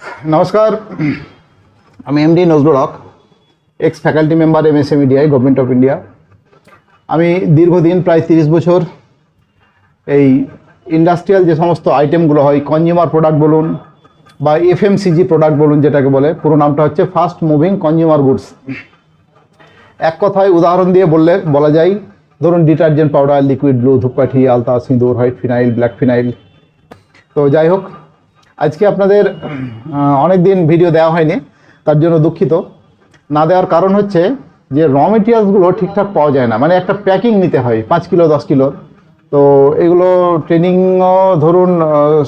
নমস্কার, আমি এমডি নজরুল হক, x faculty member MSA মিডিয়ায়, গভর্নমেন্ট অফ ইন্ডিয়া। আমি দীর্ঘদিন প্রায় 30 বছর এই ইন্ডাস্ট্রিয়াল যে সমস্ত আইটেমগুলো হয়, কনজিউমার প্রোডাক্ট বলুন বা এফএমসিজি প্রোডাক্ট বলুন, যেটাকে বলে, পুরো নামটা হচ্ছে ফাস্ট মুভিং কনজিউমার গুডস। এক কথায় উদাহরণ দিয়ে বলা যায়, ধরুন ডিটারজেন্ট পাউডার, লিকুইড ব্লু, ধূপকাঠি, আলতা, সিঁদুর, হোয়াইট ফিনাইল, ব্ল্যাক ফিনাইল। তো যাই হোক, আজকে আপনাদের অনেক দিন ভিডিও দেওয়া হয়নি, তার জন্য দুঃখিত। না দেওয়ার কারণ হচ্ছে যে র মেটেরিয়ালসগুলো ঠিকঠাক পাওয়া যায় না, মানে একটা প্যাকিং নিতে হয় 5 কিলো 10 কিলোর। তো এগুলো ট্রেনিংও ধরুন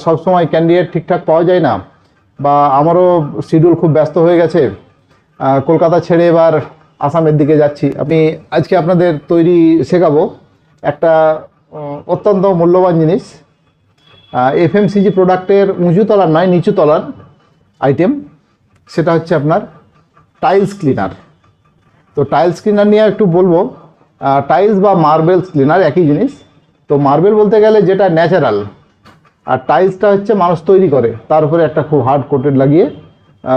সবসময় ক্যান্ডিডেট ঠিকঠাক পাওয়া যায় না, বা আমারও শিডিউল খুব ব্যস্ত হয়ে গেছে। কলকাতা ছেড়ে এবার আসামের দিকে যাচ্ছি। আমি আজকে আপনাদের তৈরি শেখাবো একটা অত্যন্ত মূল্যবান জিনিস, এফএমসিজি প্রোডাক্টের উঁচু তলার নয়, নিচু তলার আইটেম। সেটা হচ্ছে আপনার টাইলস ক্লিনার। তো টাইলস ক্লিনার নিয়ে একটু বলবো। টাইলস বা মার্বেলস ক্লিনার একই জিনিস। তো মার্বেল বলতে গেলে যেটা ন্যাচারাল, আর টাইলসটা হচ্ছে মানুষ তৈরি করে, তার উপরে একটা খুব হার্ড কোটেড লাগিয়ে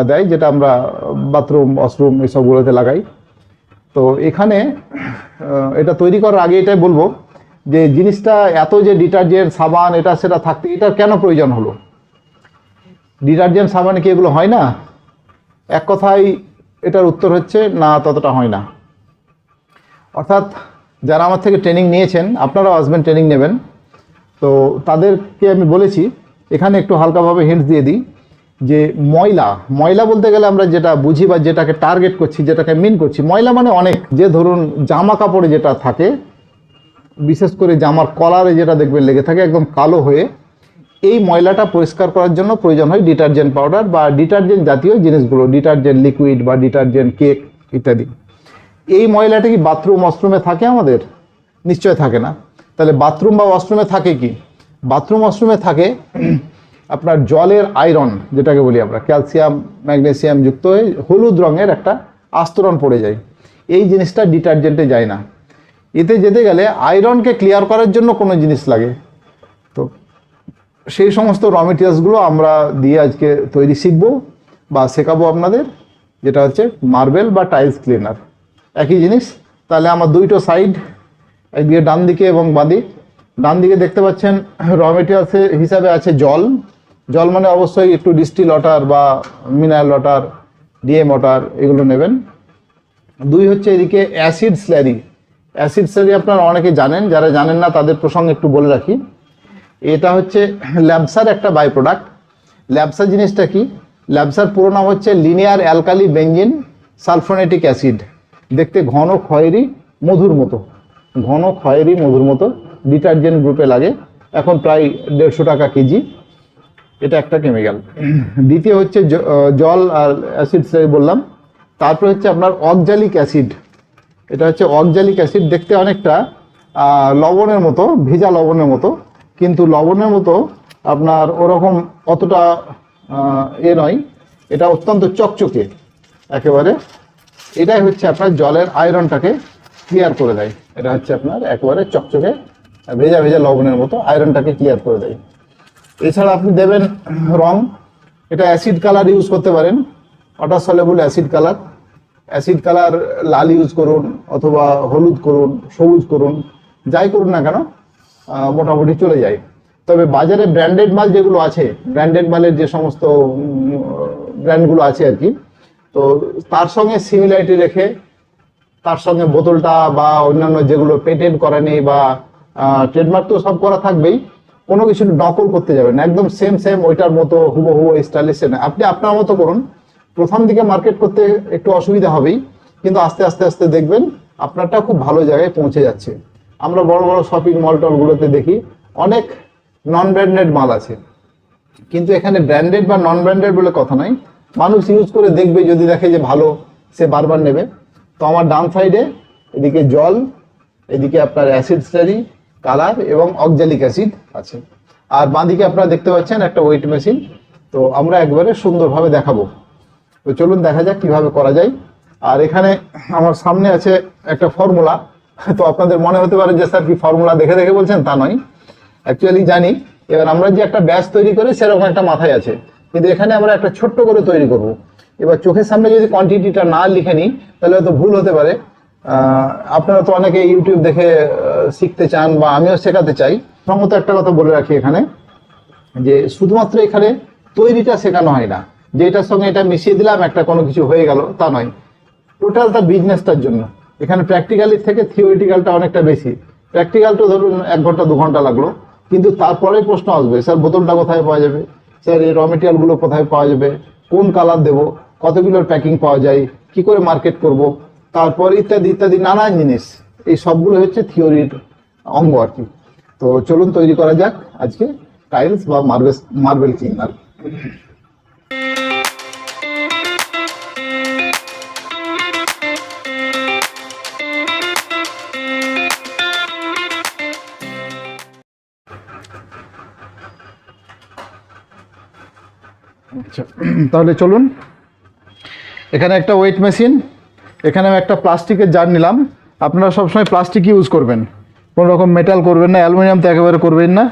দেয়, যেটা আমরা বাথরুম, ওয়াশরুম এসবগুলোতে লাগাই। তো এখানে এটা তৈরি করার আগে এটাই বলবো যে জিনিসটা এত যে ডিটারজেন্ট, সাবান, এটা সেটা থাকতে এটার কেন প্রয়োজন হলো? ডিটারজেন্ট, সাবানে কি এগুলো হয় না? এক কথায় এটার উত্তর হচ্ছে না, ততটা হয় না। অর্থাৎ যারা আমার থেকে ট্রেনিং নিয়েছেন, আপনারাও আসবেন, ট্রেনিং নেবেন, তো তাদেরকে আমি বলেছি, এখানে একটু হালকাভাবে হিন্টস দিয়ে দিই যে ময়লা বলতে গেলে আমরা যেটা বুঝি বা যেটাকে টার্গেট করছি, যেটাকে মিন করছি, ময়লা মানে অনেক। যে ধরুন জামা কাপড়ে যেটা থাকে, বিশেষ করে জামার কলারে যেটা দেখবেন লেগে থাকে একদম কালো হয়ে, এই ময়লাটা পরিষ্কার করার জন্য প্রয়োজন হয় ডিটারজেন্ট পাউডার বা ডিটারজেন্ট জাতীয় জিনিসগুলো, ডিটারজেন্ট লিকুইড বা ডিটারজেন্ট কেক ইত্যাদি। এই ময়লাটা কি বাথরুম ওয়াশরুমে থাকে আমাদের? নিশ্চয় থাকে না। তাহলে বাথরুম বা ওয়াশরুমে থাকে কি? বাথরুম ওয়াশরুমে থাকে আপনার জলের আয়রন, যেটাকে বলি আমরা, ক্যালসিয়াম ম্যাগনেসিয়াম যুক্ত হয়ে হলুদ রঙের একটা আস্তরণ পড়ে যায়। এই জিনিসটা ডিটারজেন্টে যায় না। এতে যেতে গেলে আয়রনকে ক্লিয়ার করার জন্য কোনো জিনিস লাগে। তো সেই সমস্ত র মেটেরিয়ালসগুলো আমরা দিয়ে আজকে তৈরি শিখবো বা শেখাবো আপনাদের, যেটা হচ্ছে মার্বেল বা টাইলস ক্লিনার। একই জিনিস। তাহলে আমার দুইটো সাইড, একদিকে ডান দিকে এবং বাঁদিক। ডান দিকে দেখতে পাচ্ছেন র মেটেরিয়ালস হিসাবে আছে জল। জল মানে অবশ্যই একটু ডিস্টিল ওয়াটার বা মিনারেল ওয়াটার, ডিএম ওয়াটার, এগুলো নেবেন। দুই হচ্ছে এদিকে অ্যাসিড স্ল্যারি। অ্যাসিড স্ল্যারি আপনারা অনেকে জানেন, যারা জানেন না তাদের প্রসঙ্গে একটু বলে রাখি। এটা হচ্ছে ল্যাবসার একটা বাই প্রোডাক্ট। ল্যাবসা জিনিসটা কি? ল্যাবসার পুরো নাম হচ্ছে লিনিয়ার অ্যালকালি বেঞ্জিন সালফোনেটিক অ্যাসিড। দেখতে ঘন খয়েরি মধুর মতো, ঘন খয়েরি মধুর মতো, ডিটারজেন্ট গ্রুপে লাগে, এখন প্রায় 150 টাকা কেজি। এটা একটা কেমিক্যাল। দ্বিতীয় হচ্ছে জল আর অ্যাসিড বললাম। তারপরে হচ্ছে আপনার অক্সালিক অ্যাসিড। এটা হচ্ছে অক্সালিক অ্যাসিড, দেখতে অনেকটা লবণের মতো, ভেজা লবণের মতো, কিন্তু লবণের মতো আপনার ওরকম অতটা নয়। এটা অত্যন্ত চকচকে একেবারে। এটাই হচ্ছে আপনার জলের আয়রনটাকে ক্লিয়ার করে দেয়। এটা হচ্ছে আপনার একেবারে চকচকে ভেজা ভেজা লবণের মতো, আয়রনটাকে ক্লিয়ার করে দেয়। এছাড়া আপনি দেবেন রং। এটা অ্যাসিড কালার ইউজ করতে পারেন, water soluble acid colour. Acid colour লাল ইউজ করুন, অথবা হলুদ করুন, সবুজ করুন, যাই করুন না কেন মোটামুটি চলে যায়। তবে বাজারে ব্র্যান্ডেড মাল যেগুলো আছে, ব্র্যান্ডেড মালের যে সমস্ত ব্র্যান্ডগুলো আছে আর কি, তো তার সঙ্গে সিমিলারিটি রেখে, তার সঙ্গে বোতলটা বা অন্যান্য যেগুলো পেটেন্ট করা নেই বা ট্রেডমার্ক তো সব করা থাকবেই, কোনো কিছু নকল করতে যাবেন না। একদম সেম ওইটার মতো হুবহু স্টাইলিশ না, আপনি আপনার মতো করুন। প্রথম দিকে মার্কেট করতে একটু অসুবিধা হবেই, কিন্তু আস্তে আস্তে আস্তে দেখবেন আপনারটা খুব ভালো জায়গায় পৌঁছে যাচ্ছে। আমরা বড় বড় শপিং মল টলগুলোতে দেখি অনেক নন ব্র্যান্ডেড মাল আছে, কিন্তু এখানে ব্র্যান্ডেড বা নন ব্র্যান্ডেড বলে কথা নাই। মানুষ ইউজ করে দেখবে, যদি দেখে যে ভালো, সে বারবার নেবে। তো আমার ডান সাইডে এদিকে জল, এদিকে আপনার অ্যাসিড স্লারি কালার এবং অক্সালিক অ্যাসিড আছে, আর বাঁদিকে আপনারা দেখতে পাচ্ছেন একটা ওয়েট মেশিন। তো আমরা একবারে সুন্দরভাবে দেখাবো। তো চলুন দেখা যাক কিভাবে করা যায়। আর এখানে আমার সামনে আছে একটা ফর্মুলা। তো আপনাদের মনে হতে পারে যে স্যার কি ফর্মুলা দেখে দেখে বলছেন, তা নয়, অ্যাকচুয়ালি জানি। এবার আমরা যে একটা ব্যাচ তৈরি করি সেরকম একটা মাথায় আছে, কিন্তু এখানে আমরা একটা ছোট্ট করে তৈরি করব। এবার চোখের সামনে যদি কোয়ান্টিটিটা না লিখে নিই তাহলে হয়তো ভুল হতে পারে। আপনারা তো অনেকে ইউটিউব দেখে শিখতে চান বা আমিও শেখাতে চাই। প্রথমত একটা কথা বলে রাখি এখানে, যে শুধুমাত্র এখানে তৈরিটা শেখানো হয় না, যে এটার সঙ্গে এটা মিশিয়ে দিলাম একটা কোনো কিছু হয়ে গেল, তা নয়। টোটাল তার বিজনেসটার জন্য এখানে প্র্যাকটিক্যালের থেকে থিওরিটিক্যালটা অনেকটা বেশি। প্র্যাকটিক্যালটা ধরুন 1 ঘন্টা 2 ঘন্টা লাগলো, কিন্তু তারপরে প্রশ্ন আসবে, স্যার বোতলটা কোথায় পাওয়া যাবে, স্যার এই র মেটেরিয়ালগুলো কোথায় পাওয়া যাবে, কোন কালার দেব, কতগুলোর প্যাকিং পাওয়া যায়, কি করে মার্কেট করব, তারপর ইত্যাদি ইত্যাদি নানান জিনিস। এই সবগুলো হচ্ছে থিওরির অঙ্গ আর কি। তো চলুন তৈরি করা যাক আজকে টাইলস বা মার্বেল ক্লিনার। আচ্ছা, তাহলে চলুন। এখানে একটা ওয়েট মেশিন, এখানে আমি একটা প্লাস্টিকের জার নিলাম। আপনারা সবসময় প্লাস্টিক ইউজ করবেন, কোনো রকম মেটাল করবেন না, অ্যালুমিনিয়াম তো একেবারে করবেন না,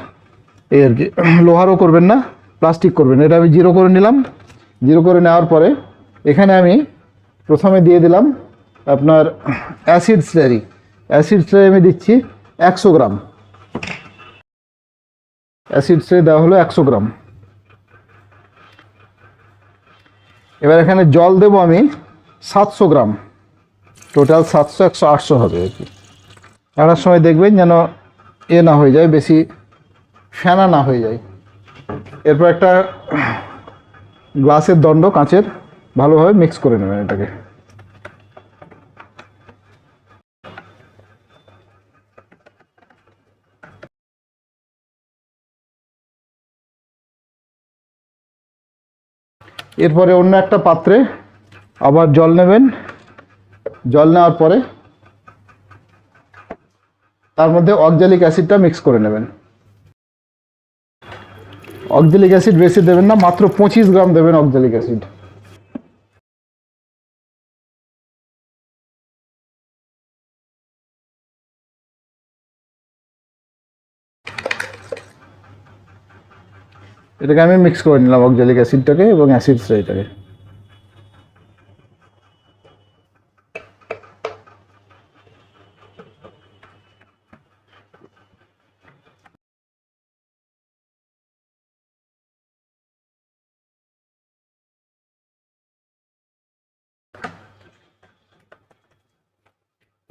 এই আর কি, লোহারও করবেন না, প্লাস্টিক করবেন। এটা আমি 0 করে নিলাম। 0 করে নেওয়ার পরে এখানে আমি প্রথমে দিয়ে দিলাম আপনার অ্যাসিড স্লারি। অ্যাসিড স্লারি আমি দিচ্ছি 100 গ্রাম। অ্যাসিড স্লারি দেওয়া হলো 100 গ্রাম। এবার এখানে জল দেব আমি 700 গ্রাম। টোটাল 700, 100, 800 হবে আর কি। নাড়ার সময় দেখবেন যেন না হয়ে যায়, বেশি ফেনা না হয়ে যায়। এরপর একটা গ্লাসের দণ্ড, কাঁচের, ভালোভাবে মিক্স করে নেবেন এটাকে। এরপরে অন্য একটা পাত্রে আবার জল নেবেন। জল নেওয়ার পরে তার মধ্যে অক্সালিক অ্যাসিডটা মিক্স করে নেবেন। অক্সালিক অ্যাসিড বেশি দেবেন না, মাত্র 25 গ্রাম দেবেন অক্সালিক অ্যাসিড। এটাকে আমি মিক্স করে নিলাম, অক্সালিক অ্যাসিডটাকে এবং অ্যাসিড স্লারিটাকে।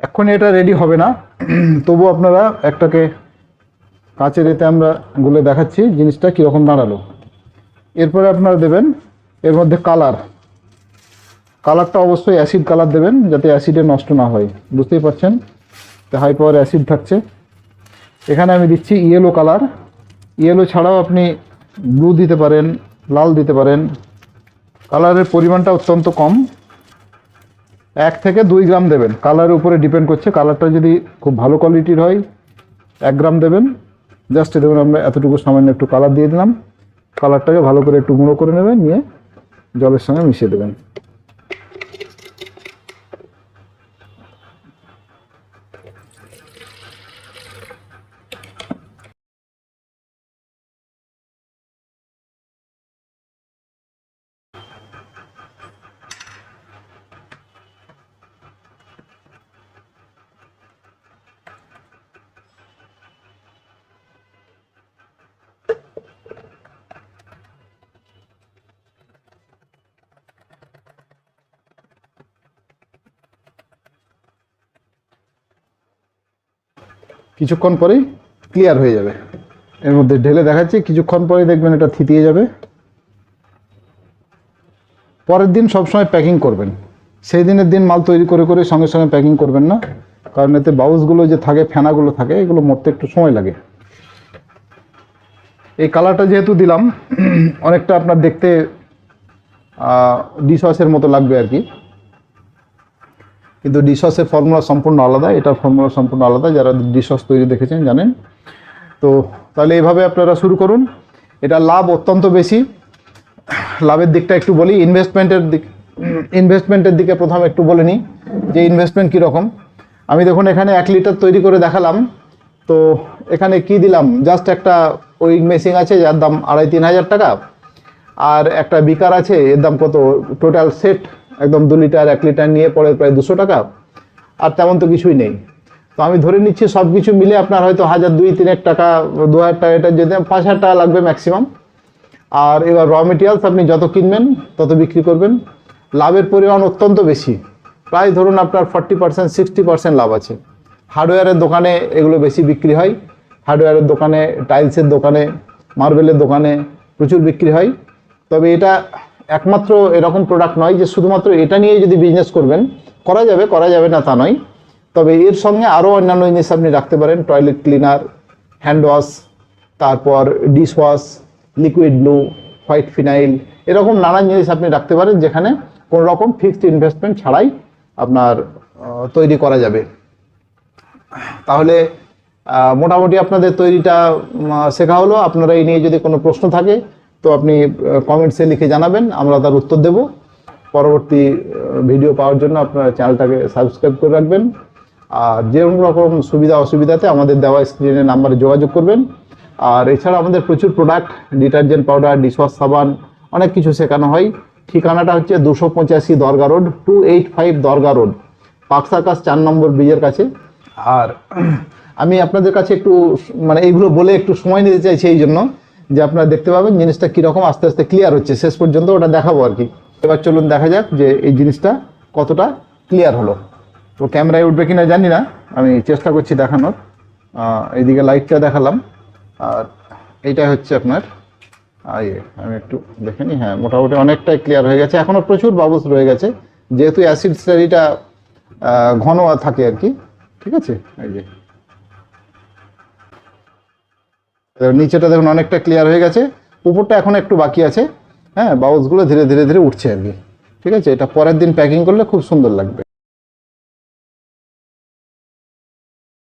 এখন এটা রেডি হবে না, তবু আপনারা একটাকে কাঁচের এতে আমরা গুলে দেখাচ্ছি জিনিসটা কীরকম দাঁড়ালো। এরপরে আপনারা দেবেন এর মধ্যে কালার। কালারটা অবশ্যই অ্যাসিড কালার দেবেন, যাতে অ্যাসিডে নষ্ট না হয়। বুঝতেই পারছেন হাই পাওয়ার অ্যাসিড থাকছে। এখানে আমি দিচ্ছি ইয়েলো কালার। ইয়েলো ছাড়াও আপনি ব্লু দিতে পারেন, লাল দিতে পারেন। কালারের পরিমাণটা অত্যন্ত কম, 1 থেকে 2 গ্রাম দেবেন। কালারের উপরে ডিপেন্ড করছে। কালারটা যদি খুব ভালো কোয়ালিটির হয় 1 গ্রাম দেবেন। জাস্ট দেখুন আমরা এতটুকু সামান্য একটু কালার দিয়ে দিলাম। কালারটাকে ভালো করে একটু গুঁড়ো করে নেবেন, নিয়ে জলের সঙ্গে মিশিয়ে দেবেন। কিছুক্ষণ পরেই ক্লিয়ার হয়ে যাবে। এর মধ্যে ঢেলে দেখাচ্ছি, কিছুক্ষণ পরেই দেখবেন এটা থিতিয়ে যাবে। পরের দিন সবসময় প্যাকিং করবেন। সেই দিনের দিন মাল তৈরি করে করে সঙ্গে সঙ্গে প্যাকিং করবেন না, কারণ এতে বাউসগুলো যে থাকে, ফেনাগুলো থাকে, এগুলো মরতে একটু সময় লাগে। এই কালারটা যেহেতু দিলাম, অনেকটা আপনার দেখতে ডিশওয়াশের মতো লাগবে আর কি, কিন্তু ডিশওয়াশের ফর্মুলা সম্পূর্ণ আলাদা, এটার ফর্মুলা সম্পূর্ণ আলাদা। যারা ডিশওয়াশ তৈরি দেখেছেন জানেন। তো তাহলে এইভাবে আপনারা শুরু করুন। এটা লাভ অত্যন্ত বেশি। লাভের দিকটা একটু বলি। ইনভেস্টমেন্টের দিকে প্রথমে একটু বলে নিই যে ইনভেস্টমেন্ট কীরকম। আমি দেখুন এখানে 1 লিটার তৈরি করে দেখালাম। তো এখানে কি দিলাম, জাস্ট একটা ওই মেশিন আছে যার দাম 2,500-3,000 টাকা, আর একটা বিকার আছে, এর দাম কত, টোটাল সেট একদম 2 লিটার 1 লিটার নিয়ে পড়ে প্রায় 200 টাকা। আর তেমন তো কিছুই নেই। তো আমি ধরে নিচ্ছি সব কিছু মিলে আপনার হয়তো 1000 2-3 টাকা 2000 টাকা, এটা যদি 5000 টাকা লাগবে ম্যাক্সিমাম। আর এবার র মেটেরিয়ালস আপনি যত কিনবেন তত বিক্রি করবেন। লাভের পরিমাণ অত্যন্ত বেশি, প্রায় ধরুন আপনার 40% 60% লাভ আছে। হার্ডওয়্যারের দোকানে এগুলো বেশি বিক্রি হয়, হার্ডওয়্যারের দোকানে, টাইলসের দোকানে, মার্বেলের দোকানে প্রচুর বিক্রি হয়। তবে এটা একমাত্র এরকম প্রোডাক্ট নয় যে শুধুমাত্র এটা নিয়ে যদি বিজনেস করবেন, করা যাবে না তা নয়। তবে এর সঙ্গে আরও অন্যান্য জিনিস আপনি রাখতে পারেন, টয়লেট ক্লিনার, হ্যান্ড ওয়াশ, তারপর dish wash, liquid blue, white phenyl, এরকম নানান জিনিস আপনি রাখতে পারেন যেখানে কোনো রকম ফিক্সড ইনভেস্টমেন্ট ছাড়াই আপনার তৈরি করা যাবে। তাহলে মোটামুটি আপনাদের তৈরিটা শেখা হলো। আপনারা এই নিয়ে যদি কোনো প্রশ্ন থাকে তো আপনি কমেন্টসে লিখে জানাবেন, আমরা তার উত্তর দেব। পরবর্তী ভিডিও পাওয়ার জন্য আপনারা চ্যানেলটাকে সাবস্ক্রাইব করে রাখবেন। আর যে কোনো রকম সুবিধা অসুবিধাতে আমাদের দেওয়া স্ক্রিনের নাম্বারে যোগাযোগ করবেন। আর এছাড়া আমাদের প্রচুর প্রোডাক্ট, ডিটারজেন্ট পাউডার, ডিশওয়াশ সাবান, অনেক কিছু শেখানো হয়। ঠিকানাটা হচ্ছে 285 দরগা রোড, 285 দরগা রোড, পার্ক সার্কাস 4 নম্বর ব্রিজের কাছে। আর আমি আপনাদের কাছে একটু মানে এইগুলো বলে একটু সময় নিতে চাইছি এই জন্য যে আপনারা দেখতে পাবেন জিনিসটা কীরকম আস্তে আস্তে ক্লিয়ার হচ্ছে। শেষ পর্যন্ত ওটা দেখাবো আর কি। এবার চলুন দেখা যাক যে এই জিনিসটা কতটা ক্লিয়ার হলো। তো ক্যামেরায় উঠবে কিনা জানি না, আমি চেষ্টা করছি দেখানোর। এইদিকে লাইটটা দেখালাম, আর এইটা হচ্ছে আপনার আমি একটু দেখে নিই। হ্যাঁ, মোটামুটি অনেকটাই ক্লিয়ার হয়ে গেছে। এখনও প্রচুর বাবলস রয়ে গেছে, যেহেতু অ্যাসিড স্টাডিটা ঘন থাকে আর কি। ঠিক আছে, এই যে নিচেটা দেখুন অনেকটা ক্লিয়ার হয়ে গেছে, উপরটা এখন একটু বাকি আছে। হ্যাঁ, বাবলসগুলো ধীরে ধীরে ধীরে উঠছে আর কি। ঠিক আছে, এটা পরের দিন প্যাকিং করলে খুব সুন্দর লাগবে।